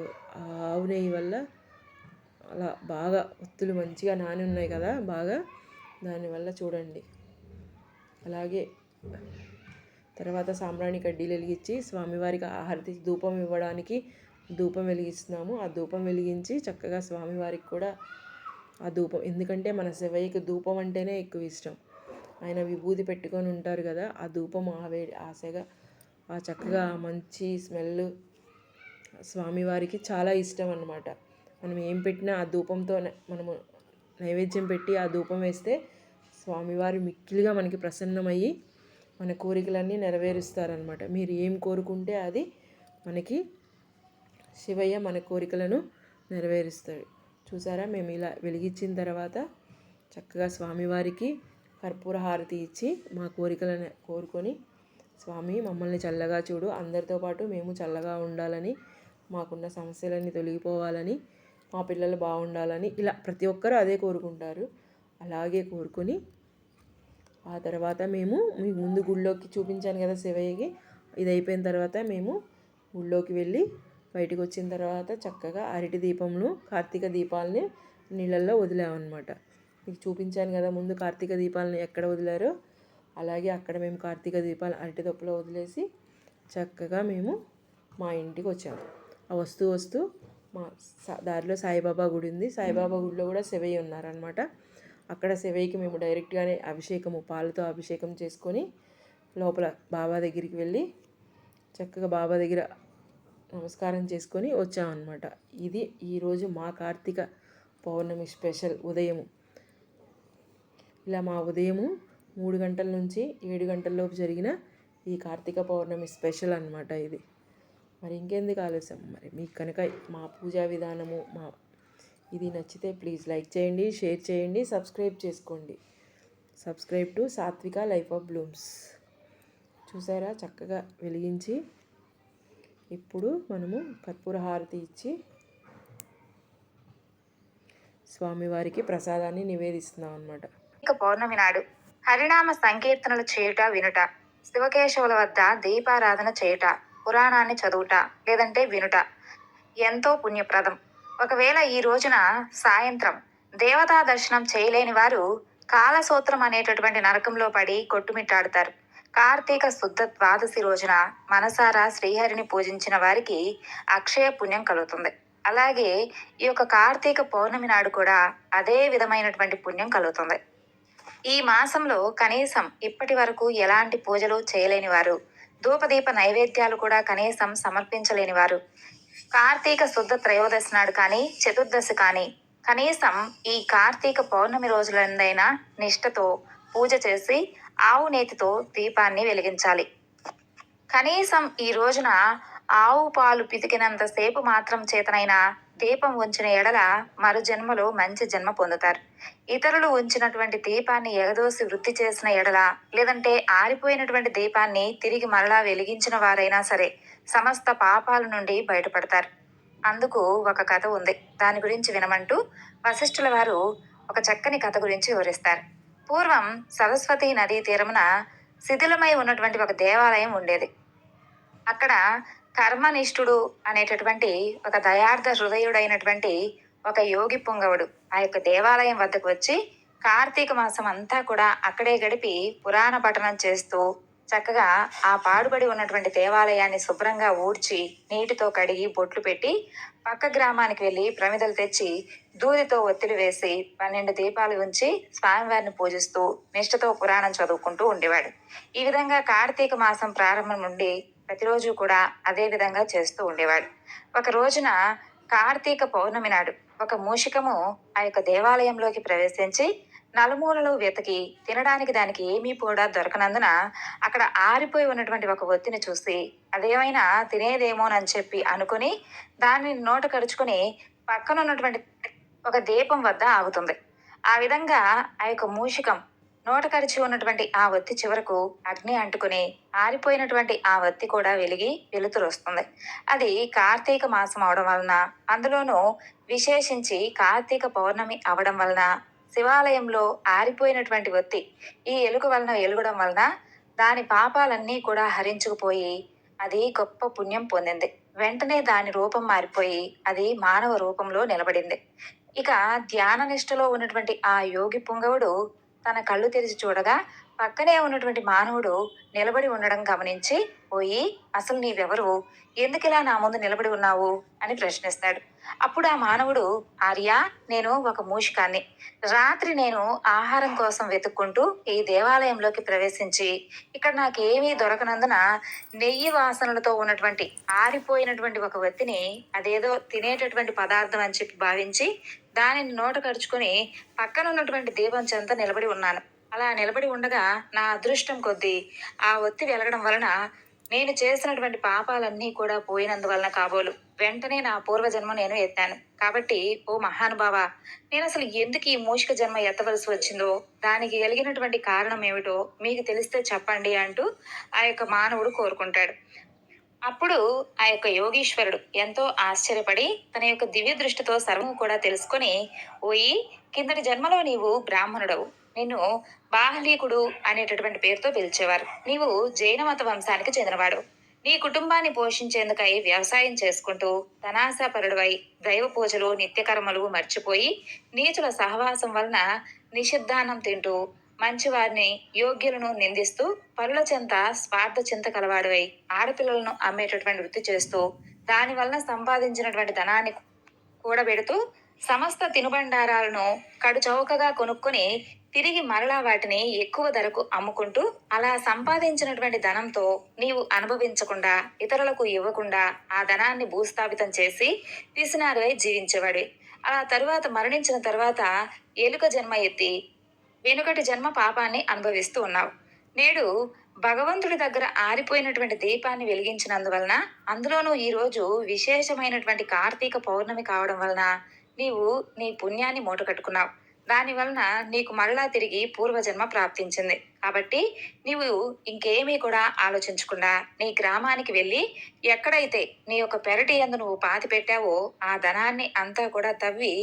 ఆవు నెయ్యి వల్ల అలా బాగా ఒత్తులు మంచిగా నాని ఉన్నాయి కదా, బాగా దానివల్ల చూడండి. అలాగే తర్వాత సాంబ్రాణి కడ్డీలు వెలిగించి స్వామివారికి హారతి ధూపం ఇవ్వడానికి ధూపం వెలిగిస్తున్నాము. ఆ ధూపం వెలిగించి చక్కగా స్వామివారికి కూడా ఆ ధూపం, ఎందుకంటే మన శివయ్యకి ధూపం అంటేనే ఎక్కువ ఇష్టం. ఆయన విభూది పెట్టుకొని ఉంటారు కదా, ఆ ధూపం, ఆ సెగ, ఆ చక్కగా మంచి స్మెల్ స్వామివారికి చాలా ఇష్టం అన్నమాట. మనం ఏం పెట్టినా ఆ ధూపంతో మనము నైవేద్యం పెట్టి ఆ ధూపం వేస్తే స్వామివారి మిక్కిలిగా మనకి ప్రసన్నమయ్యి మన కోరికలన్నీ నెరవేరుస్తారనమాట. మీరు ఏం కోరుకుంటే అది మనకి శివయ్య మన కోరికలను నెరవేరుస్తాడు. చూసారా? మేము ఇలా వెలిగించిన తర్వాత చక్కగా స్వామివారికి కర్పూర హారతి ఇచ్చి మా కోరికలను కోరుకొని, స్వామి మమ్మల్ని చల్లగా చూడు, అందరితో పాటు మేము చల్లగా ఉండాలని, మాకున్న సమస్యలన్నీ తొలగిపోవాలని, మా పిల్లలు బాగుండాలని, ఇలా ప్రతి ఒక్కరూ అదే కోరుకుంటారు. అలాగే కోరుకొని ఆ తర్వాత మేము మీకు ముందు గుళ్ళోకి చూపించాను కదా శివయ్యకి, ఇది అయిపోయిన తర్వాత మేము గుళ్ళోకి వెళ్ళి బయటికి వచ్చిన తర్వాత చక్కగా అరటి దీపంను, కార్తీక దీపాలని నీళ్ళల్లో వదిలామన్నమాట. మీకు చూపించాను కదా ముందు కార్తీక దీపాలను ఎక్కడ వదిలారో, అలాగే అక్కడ మేము కార్తీక దీపాలు అరటి దొప్పలో వదిలేసి చక్కగా మేము మా ఇంటికి వచ్చాము. ఆ వస్తూ మా దారిలో సాయిబాబా గుడి ఉంది. సాయిబాబా గుడిలో కూడా శివయ్య ఉన్నారనమాట. అక్కడ శివయ్యకి మేము డైరెక్ట్గానే పాలతో అభిషేకం చేసుకొని లోపల బాబా దగ్గరికి వెళ్ళి చక్కగా బాబా దగ్గర నమస్కారం చేసుకొని వచ్చామన్నమాట. ఇది ఈరోజు మా కార్తీక పౌర్ణమి స్పెషల్ ఉదయము. ఇలా మా ఉదయము 3 గంటల నుంచి 7 గంటల లోపు జరిగిన ఈ కార్తీక పౌర్ణమి స్పెషల్ అన్నమాట ఇది. మరి ఇంకెందుకు ఆలస్యం, మరి మీకు కనుక మా పూజా విధానము ఇది నచ్చితే ప్లీజ్ లైక్ చేయండి, షేర్ చేయండి, సబ్స్క్రైబ్ చేసుకోండి. సబ్స్క్రైబ్ టు సాత్విక లైఫ్ ఆఫ్ బ్లూమ్స్. చూసారా చక్కగా వెలిగించి ఇప్పుడు మనము కర్పూర హారతి ఇచ్చి స్వామివారికి ప్రసాదాన్ని నివేదిస్తున్నాం అన్నమాట. పౌర్ణమి నాడు హరినామ సంకీర్తనలు చేయుట వినుట, శివకేశవుల వద్ద దీపారాధన చేయుట, పురాణాన్ని చదువుట లేదంటే వినుట ఎంతో పుణ్యప్రదం. ఒకవేళ ఈ రోజున సాయంత్రం దేవతా దర్శనం చేయలేని వారు కాలసూత్రం అనేటటువంటి నరకంలో పడి కొట్టుమిట్టాడుతారు. కార్తీక శుద్ధ ద్వాదశి రోజున మనసారా శ్రీహరిని పూజించిన వారికి అక్షయ పుణ్యం కలుగుతుంది. అలాగే ఈ యొక్క కార్తీక పౌర్ణమి నాడు కూడా అదే విధమైనటువంటి పుణ్యం కలుగుతుంది. ఈ మాసంలో కనీసం ఇప్పటి వరకు ఎలాంటి పూజలు చేయలేని వారు, ధూపదీప నైవేద్యాలు కూడా కనీసం సమర్పించలేని వారు కార్తీక శుద్ధ త్రయోదశి నాడు కానీ చతుర్దశి కానీ కనీసం ఈ కార్తీక పౌర్ణమి రోజులందైనా నిష్ఠతో పూజ చేసి ఆవు నేతితో దీపాన్ని వెలిగించాలి. కనీసం ఈ రోజున ఆవు పాలు పితికినంత సేపు మాత్రం చేతనైనా దీపం ఉంచిన ఎడల మరు జన్మలో మంచి జన్మ పొందుతారు. ఇతరులు ఉంచినటువంటి దీపాన్ని ఎగదోసి వృద్ధి చేసిన ఎడల, లేదంటే ఆరిపోయినటువంటి దీపాన్ని తిరిగి మరలా వెలిగించిన వారైనా సరే సమస్త పాపాల నుండి బయటపడతారు. అందుకు ఒక కథ ఉంది, దాని గురించి వినమంటూ వశిష్ఠుల వారు ఒక చక్కని కథ గురించి వివరిస్తారు. పూర్వం సరస్వతి నదీ తీరమున శిథిలమై ఉన్నటువంటి ఒక దేవాలయం ఉండేది. అక్కడ కర్మనిష్ఠుడు అనేటటువంటి ఒక దయార్థ హృదయుడైనటువంటి ఒక యోగి పుంగవుడు ఆ యొక్క దేవాలయం వద్దకు వచ్చి కార్తీక మాసం అంతా కూడా అక్కడే గడిపి పురాణ పఠనం చేస్తూ చక్కగా ఆ పాడుబడి ఉన్నటువంటి దేవాలయాన్ని శుభ్రంగా ఊడ్చి నీటితో కడిగి బొట్లు పెట్టి పక్క గ్రామానికి వెళ్ళి ప్రమిదలు తెచ్చి దూదితో ఒత్తిడి వేసి 12 దీపాలు ఉంచి స్వామివారిని పూజిస్తూ నిష్ఠతో పురాణం చదువుకుంటూ ఉండేవాడు. ఈ విధంగా కార్తీక మాసం ప్రారంభం నుండి ప్రతిరోజు కూడా అదే విధంగా చేస్తూ ఉండేవాడు. ఒక రోజున కార్తీక పౌర్ణమి నాడు ఒక మూషికము ఆ యొక్క దేవాలయంలోకి ప్రవేశించి నలుమూలలు వెతికి తినడానికి దానికి ఏమీ కూడా దొరకనందున అక్కడ ఆరిపోయి ఉన్నటువంటి ఒక ఒత్తిని చూసి అదేమైనా తినేదేమోనని చెప్పి అనుకుని దానిని నోట కరుచుకుని పక్కన ఉన్నటువంటి ఒక దీపం వద్ద ఆగుతుంది. ఆ విధంగా ఆ యొక్క మూషికం నోట కరిచి ఉన్నటువంటి ఆ ఒత్తి చివరకు అగ్ని అంటుకుని ఆరిపోయినటువంటి ఆ ఒత్తి కూడా వెలిగి వెలుతురు వస్తుంది. అది కార్తీక మాసం అవడం వలన, అందులోనూ విశేషించి కార్తీక పౌర్ణమి అవడం వలన శివాలయంలో ఆరిపోయినటువంటి ఒత్తి ఈ ఎలుగు వలన ఎలుగడం వలన దాని పాపాలన్నీ కూడా హరించుకుపోయి అది గొప్ప పుణ్యం పొందింది. వెంటనే దాని రూపం మారిపోయి అది మానవ రూపంలో నిలబడింది. ఇక ధ్యాన నిష్ఠలో ఉన్నటువంటి ఆ యోగి పుంగవుడు తన కళ్ళు తెరిచి చూడగా పక్కనే ఉన్నటువంటి మానవుడు నిలబడి ఉండడం గమనించి, పోయి అసలు నీవెవరు, ఎందుకిలా నా ముందు నిలబడి ఉన్నావు అని ప్రశ్నిస్తాడు. అప్పుడు ఆ మానవుడు, ఆర్య, నేను ఒక మూషికాన్ని. రాత్రి నేను ఆహారం కోసం వెతుక్కుంటూ ఈ దేవాలయంలోకి ప్రవేశించి ఇక్కడ నాకేమీ దొరకనందున నెయ్యి వాసనలతో ఉన్నటువంటి ఆరిపోయినటువంటి ఒక వ్యక్తిని అదేదో తినేటటువంటి పదార్థం అని చెప్పి భావించి దానిని నోట కరుచుకొని పక్కన ఉన్నటువంటి దీపం చెంత నిలబడి ఉన్నాను. అలా నిలబడి ఉండగా నా అదృష్టం కొద్దీ ఆ ఒత్తి వెలగడం వలన నేను చేసినటువంటి పాపాలన్నీ కూడా పోయినందువలన కాబోలు వెంటనే నా పూర్వజన్మ నేను ఎత్తాను. కాబట్టి ఓ మహానుభావ, నేను అసలు ఎందుకు ఈ మూషిక జన్మ ఎత్తవలసి వచ్చిందో, దానికి కలిగినటువంటి కారణం ఏమిటో మీకు తెలిస్తే చెప్పండి అంటూ ఆ యొక్క మానవుడు కోరుకుంటాడు. అప్పుడు ఆ యొక్క యోగీశ్వరుడు ఎంతో ఆశ్చర్యపడి తన యొక్క దివ్య దృష్టితో సర్వము కూడా తెలుసుకొని, ఓయి, కిందటి జన్మలో నీవు బ్రాహ్మణుడవు. నిన్ను బాహ్లీకుడు అనేటటువంటి పేరుతో పిలిచేవారు. నీవు జైన మత వంశానికి చెందినవాడు. నీ కుటుంబాన్ని పోషించేందుకై వ్యవసాయం చేసుకుంటూ ధనాశాపరుడువై దైవ పూజలు నిత్యకర్మలు మర్చిపోయి నీచుల సహవాసం వలన నిషిద్ధానం తింటూ మంచివారిని యోగ్యులను నిందిస్తూ పరుల చెంత స్వార్థ చింత కలవాడివై ఆడపిల్లలను అమ్మేటటువంటి వృత్తి చేస్తూ దాని వలన సంపాదించినటువంటి ధనాన్ని కూడబెడుతూ సమస్త తినుబండారాలను కడు చౌకగా కొనుక్కొని తిరిగి మరలా వాటిని ఎక్కువ ధరకు అమ్ముకుంటూ అలా సంపాదించినటువంటి ధనంతో నీవు అనుభవించకుండా ఇతరులకు ఇవ్వకుండా ఆ ధనాన్ని భూస్థాపితం చేసి పిసినారివై జీవించేవాడి. అలా తరువాత మరణించిన తర్వాత ఎలుక జన్మ ఎత్తి వెనుకటి జన్మ పాపాన్ని అనుభవిస్తూ ఉన్నావు. నేడు భగవంతుడి దగ్గర ఆరిపోయినటువంటి దీపాన్ని వెలిగించినందువలన, అందులోనూ ఈరోజు విశేషమైనటువంటి కార్తీక పౌర్ణమి కావడం వలన నీవు నీ పుణ్యాన్ని మూటకట్టుకున్నావు. దాని వలన నీకు మళ్ళా తిరిగి పూర్వజన్మ ప్రాప్తించింది. కాబట్టి నీవు ఇంకేమీ కూడా ఆలోచించకుండా నీ గ్రామానికి వెళ్ళి ఎక్కడైతే నీ యొక్క పెరటి యందు నువ్వు పాతి పెట్టావో ఆ ధనాన్ని అంతా కూడా తవ్వి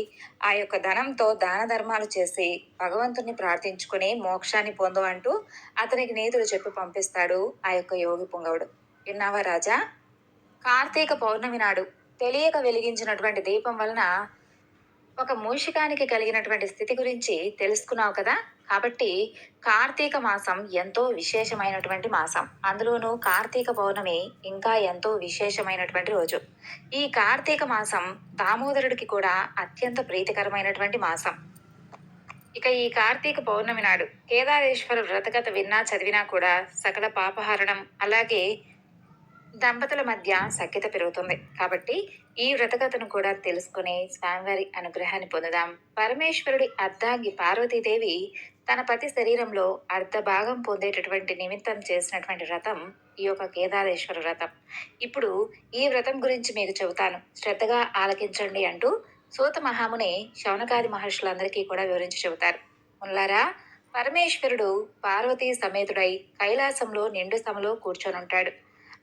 ఆ యొక్క ధనంతో దాన ధర్మాలు చేసి భగవంతుని ప్రార్థించుకుని మోక్షాన్ని పొందు అంటూ అతనికి నీతులు చెప్పి పంపిస్తాడు ఆ యొక్క యోగి పుంగవుడు. విన్నావా రాజా? కార్తీక పౌర్ణమి నాడు తెలియక వెలిగించినటువంటి దీపం వలన ఒక మూషికానికి కలిగినటువంటి స్థితి గురించి తెలుసుకున్నావు కదా. కాబట్టి కార్తీక మాసం ఎంతో విశేషమైనటువంటి మాసం. అందులోనూ కార్తీక పౌర్ణమి ఇంకా ఎంతో విశేషమైనటువంటి రోజు. ఈ కార్తీక మాసం దామోదరుడికి కూడా అత్యంత ప్రీతికరమైనటువంటి మాసం. ఇక ఈ కార్తీక పౌర్ణమి నాడు కేదారేశ్వర వ్రతకథ విన్నా చదివినా కూడా సకల పాపహరణం, అలాగే దంపతుల మధ్య సఖ్యత పెరుగుతుంది. కాబట్టి ఈ వ్రతకథను కూడా తెలుసుకుని స్వామివారి అనుగ్రహాన్ని పొందుదాం. పరమేశ్వరుడి అర్ధాంగి పార్వతీదేవి తన పతి శరీరంలో అర్ధ భాగం పొందేటటువంటి నిమిత్తం చేసినటువంటి వ్రతం ఈ యొక్క కేదారేశ్వర వ్రతం. ఇప్పుడు ఈ వ్రతం గురించి మీకు చెబుతాను, శ్రద్ధగా ఆలకించండి అంటూ సూత మహాముని శౌనకాది మహర్షులందరికీ కూడా వివరించి చెబుతారు. ముల్లారా, పరమేశ్వరుడు పార్వతీ సమేతుడై కైలాసంలో నిండు సభలో కూర్చొనుంటాడు.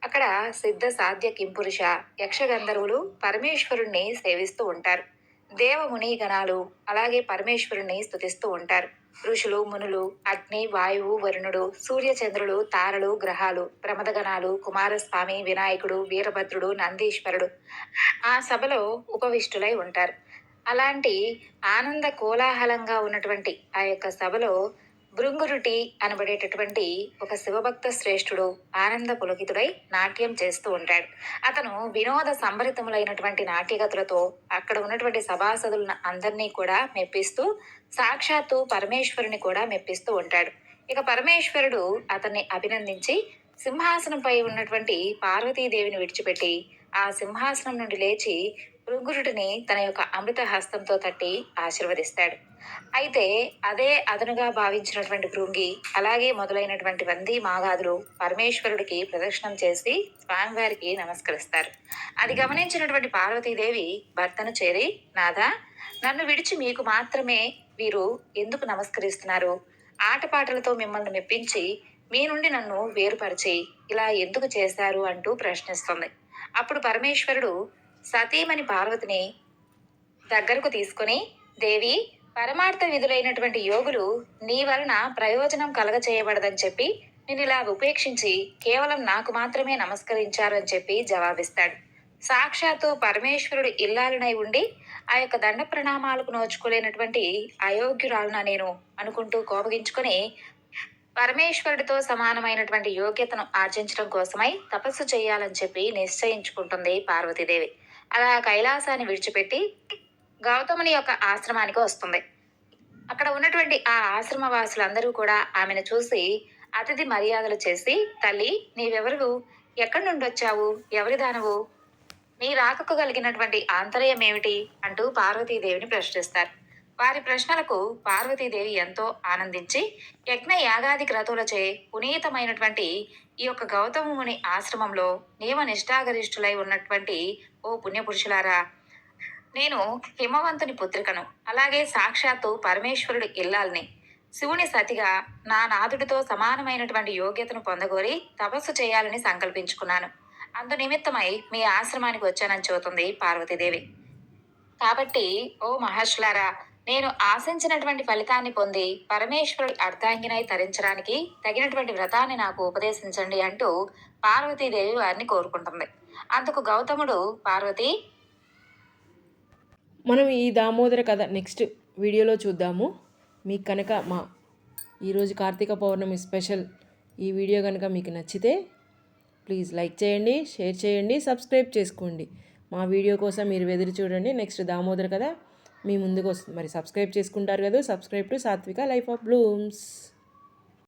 అక్కడ సిద్ధ సాధ్య కింపురుష యక్షగంధర్వులు పరమేశ్వరుణ్ణి సేవిస్తూ ఉంటారు. దేవముని గణాలు అలాగే పరమేశ్వరుణ్ణి స్తుతిస్తూ ఉంటారు. ఋషులు, మునులు, అగ్ని, వాయువు, వరుణుడు, సూర్యచంద్రులు, తారలు, గ్రహాలు, ప్రమదగణాలు, కుమారస్వామి, వినాయకుడు, వీరభద్రుడు, నందీశ్వరుడు ఆ సభలో ఉపవిష్టులై ఉంటారు. అలాంటి ఆనంద కోలాహలంగా ఉన్నటువంటి ఆ యొక్క సభలో భృంగురుటి అనబడేటటువంటి ఒక శివభక్త శ్రేష్ఠుడు ఆనంద పులకితుడై నాట్యం చేస్తూ ఉంటాడు. అతను వినోద సంభరితములైనటువంటి నాట్యగతులతో అక్కడ ఉన్నటువంటి సభాసదులను అందరినీ కూడా మెప్పిస్తూ సాక్షాత్తు పరమేశ్వరుని కూడా మెప్పిస్తూ ఉంటాడు. ఇక పరమేశ్వరుడు అతన్ని అభినందించి సింహాసనంపై ఉన్నటువంటి పార్వతీదేవిని విడిచిపెట్టి ఆ సింహాసనం నుండి లేచి భృంగురుడిని తన యొక్క అమృత హస్తంతో తట్టి ఆశీర్వదిస్తాడు. అయితే అదే అదనుగా భావించినటువంటి భృంగి అలాగే మొదలైనటువంటి వంది మాగాదులు పరమేశ్వరుడికి ప్రదక్షిణం చేసి స్వామివారికి నమస్కరిస్తారు. అది గమనించినటువంటి పార్వతీదేవి భర్తను చేరి, నాథా, నన్ను విడిచి మీకు మాత్రమే వీరు ఎందుకు నమస్కరిస్తున్నారు? ఆటపాటలతో మిమ్మల్ని మెప్పించి మీ నుండి నన్ను వేరుపరిచి ఇలా ఎందుకు చేశారు అంటూ ప్రశ్నిస్తుంది. అప్పుడు పరమేశ్వరుడు సతీమణి పార్వతిని దగ్గరకు తీసుకుని, దేవి, పరమార్థ విధులైనటువంటి యోగులు నీ వలన ప్రయోజనం కలగచేయబడదని చెప్పి నేను ఇలా ఉపేక్షించి కేవలం నాకు మాత్రమే నమస్కరించారు అని చెప్పి జవాబిస్తాడు. సాక్షాత్తు పరమేశ్వరుడు ఇల్లాలనై ఉండి ఆ యొక్క దండ ప్రణామాలకు నోచుకోలేనటువంటి అయోగ్యురాలున నేను అనుకుంటూ కోపగించుకొని పరమేశ్వరుడితో సమానమైనటువంటి యోగ్యతను ఆర్జించడం కోసమై తపస్సు చేయాలని చెప్పి నిశ్చయించుకుంటుంది పార్వతీదేవి. అలా కైలాసాన్ని విడిచిపెట్టి గౌతముని యొక్క ఆశ్రమానికి వస్తుంది. అక్కడ ఉన్నటువంటి ఆ ఆశ్రమ వాసులందరూ కూడా ఆమెను చూసి అతిథి మర్యాదలు చేసి, తల్లి, నీవెవరు? ఎక్కడి నుండి వచ్చావు? ఎవరి దానవు? నీ రాకకు కలిగినటువంటి ఆంతర్యం ఏమిటి అంటూ పార్వతీదేవిని ప్రశ్నిస్తారు. వారి ప్రశ్నలకు పార్వతీదేవి ఎంతో ఆనందించి యజ్ఞ యాగాది క్రతువులచే పునీతమైనటువంటి ఈ యొక్క గౌతమ ముని ఆశ్రమంలో నియమ నిష్ఠాగరిష్ఠులై ఉన్నటువంటి ఓ పుణ్యపురుషులారా, నేను హిమవంతుని పుత్రికను, అలాగే సాక్షాత్తు పరమేశ్వరుడి ఇల్లాల్ని, శివుని సతిగా నా నాథుడితో సమానమైనటువంటి యోగ్యతను పొందగోరి తపస్సు చేయాలని సంకల్పించుకున్నాను. అందు నిమిత్తమై మీ ఆశ్రమానికి వచ్చానని చెబుతుంది పార్వతీదేవి. కాబట్టి ఓ మహర్షులారా, నేను ఆశించినటువంటి ఫలితాన్ని పొంది పరమేశ్వరుడి అర్ధాంగినై తరించడానికి తగినటువంటి వ్రతాన్ని నాకు ఉపదేశించండి అంటూ పార్వతీదేవి వారిని కోరుకుంటుంది. అందుకు గౌతముడు, పార్వతి, మనం ఈ దామోదర కథ నెక్స్ట్ వీడియోలో చూద్దాము. మీకు కనుక మా ఈరోజు కార్తీక పౌర్ణమి స్పెషల్ ఈ వీడియో కనుక మీకు నచ్చితే ప్లీజ్ లైక్ చేయండి, షేర్ చేయండి, సబ్స్క్రైబ్ చేసుకోండి. మా వీడియో కోసం మీరు ఎదురు చూడండి. నెక్స్ట్ దామోదర కథ మీ ముందుకు వస్తుంది. మరి సబ్స్క్రైబ్ చేసుకుంటారు కదా. సబ్స్క్రైబ్ టు సాత్విక లైఫ్ ఆఫ్ బ్లూమ్స్.